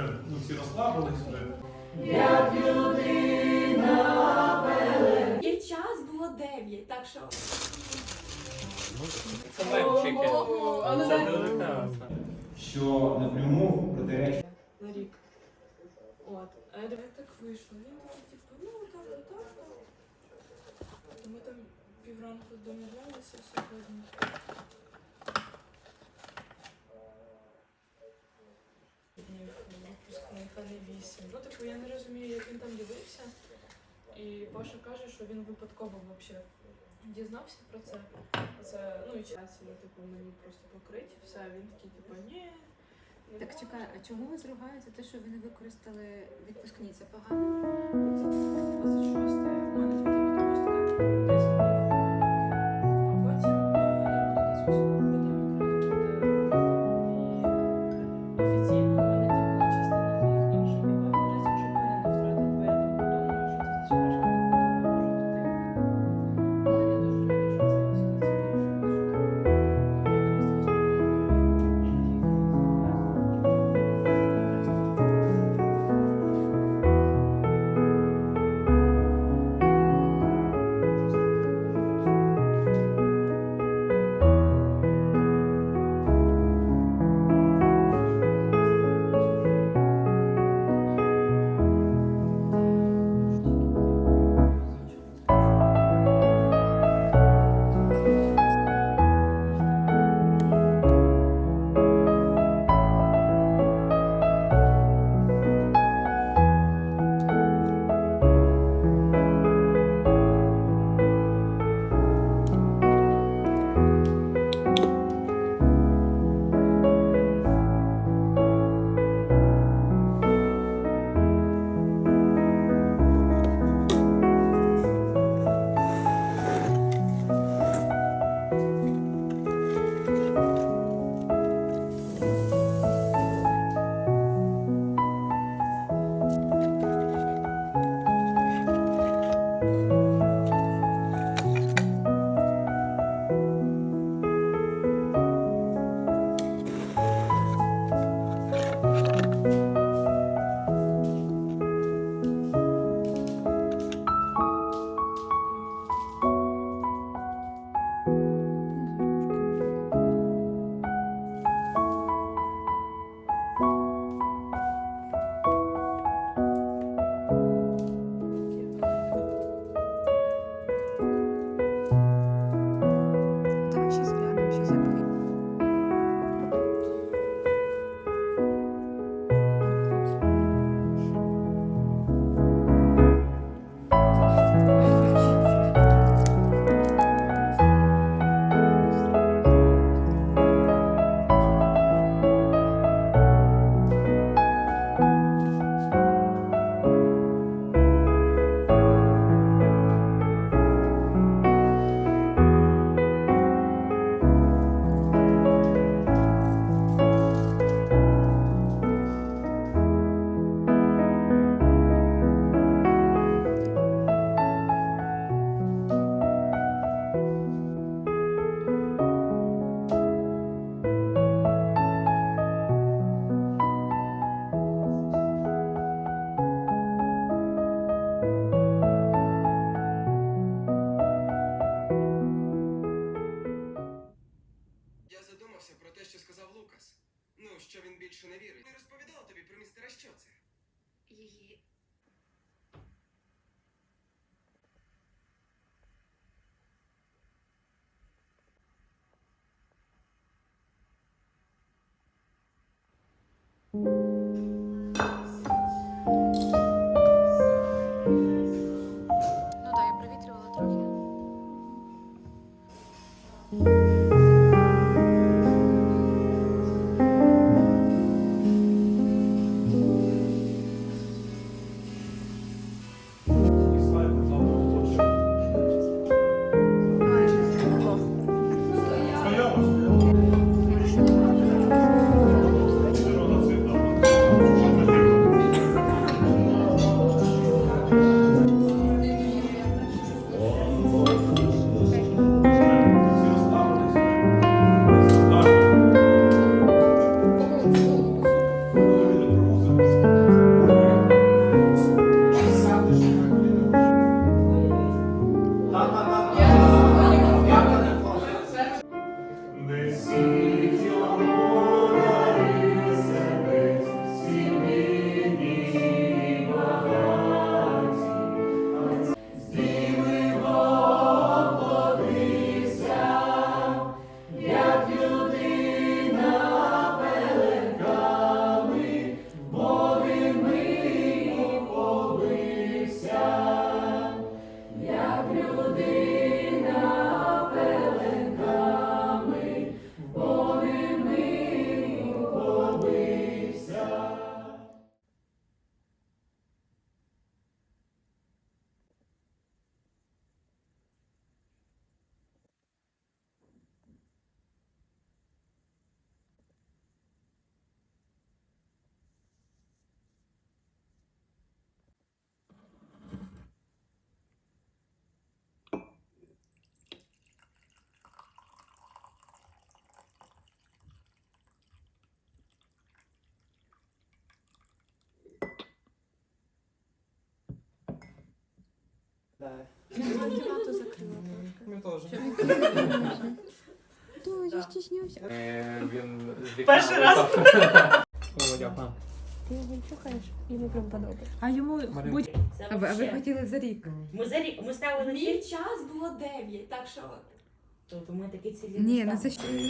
вже всі розслабились вже. Як людина веле. І час було 9, так що... Це левчики. Це дуже класно. Що напряму протиречить. На рік. От. А я так вийшло. Він такий, типу, ну так. Ми там півранку домовлялися сьогодні. Випускних, а не 8. Ну, типу, я не розумію, як він там дивився. І Паша каже, що він випадково взагалі дізнався про це. Це, ну і час, типу, мені просто покрить, все, він такий, типу, ні. Так чекай, а чому ви зругаєте те, що ви не використали відпускні? Це погано? Це 26-е, у мене фотовідпустка 10 днів. А потім я буду десь військову буде і офіційно у мене була частина моїх інших договорів, щоб мене не втратити, бо я там подумала, що це за чашка, яку можу піти. Але я дуже рада, що це Давай ще зглянемо, що забули. Я задумався про те, що сказав Лукас. Ну, що він більше не вірить. Не розповідав тобі про містера, що це? Її. Ну так, я провітрювала трохи. Кімнату закрила. Ми теж. То я стіснявся. Він Перший раз. О, дякую. Ти його чухаєш, йому прям подобається. А йому Марин. будь. Це А ви вообще. хотіли за рік? Ми ставили Мій ці, час було 9, так що то ми такі цілі. Ні, не ну це ставили.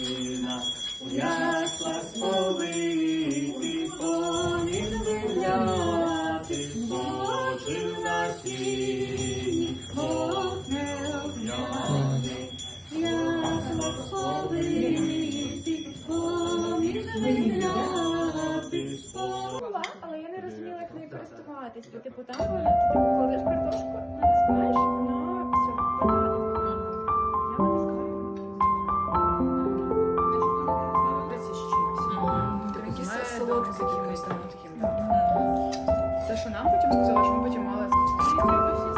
але я не розуміла, як нею користуватись. Бо типу там вона, ти типу кладеш картошку, натискаєш, вона все вкладає. Я натискаю. Якісь солодкі якимось там таким. Те, що нам потім сказали, що ми потім мали. Дуже гарна картина.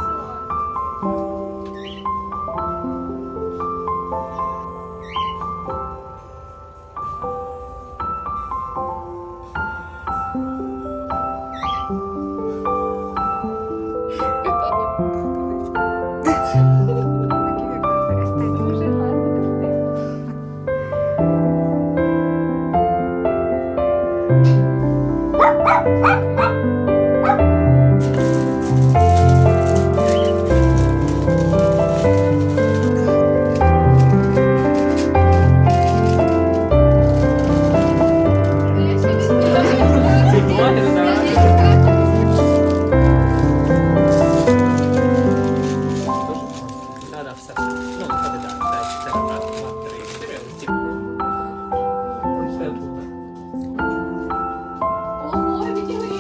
Ці блогери, так? Да, все. Ну, виходить, так. Це 2, 3, 4, ось ці. Все тут. Ого, відіграє.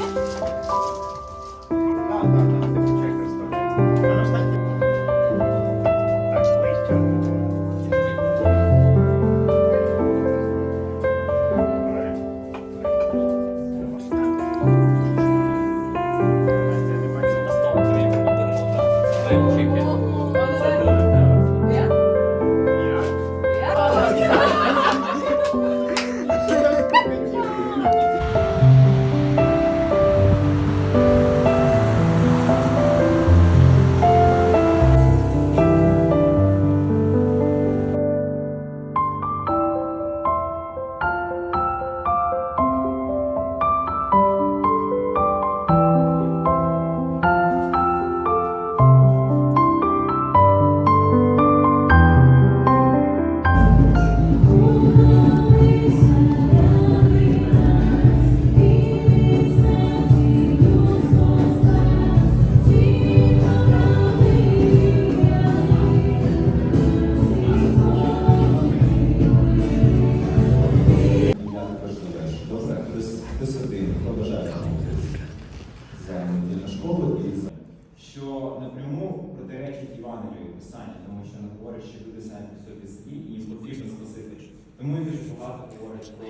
що напряму протиречить Євангелію Писання, тому що не говорить, що люди самі по собі злі і їм потрібно Спаситель. Тому і дуже багато говорить про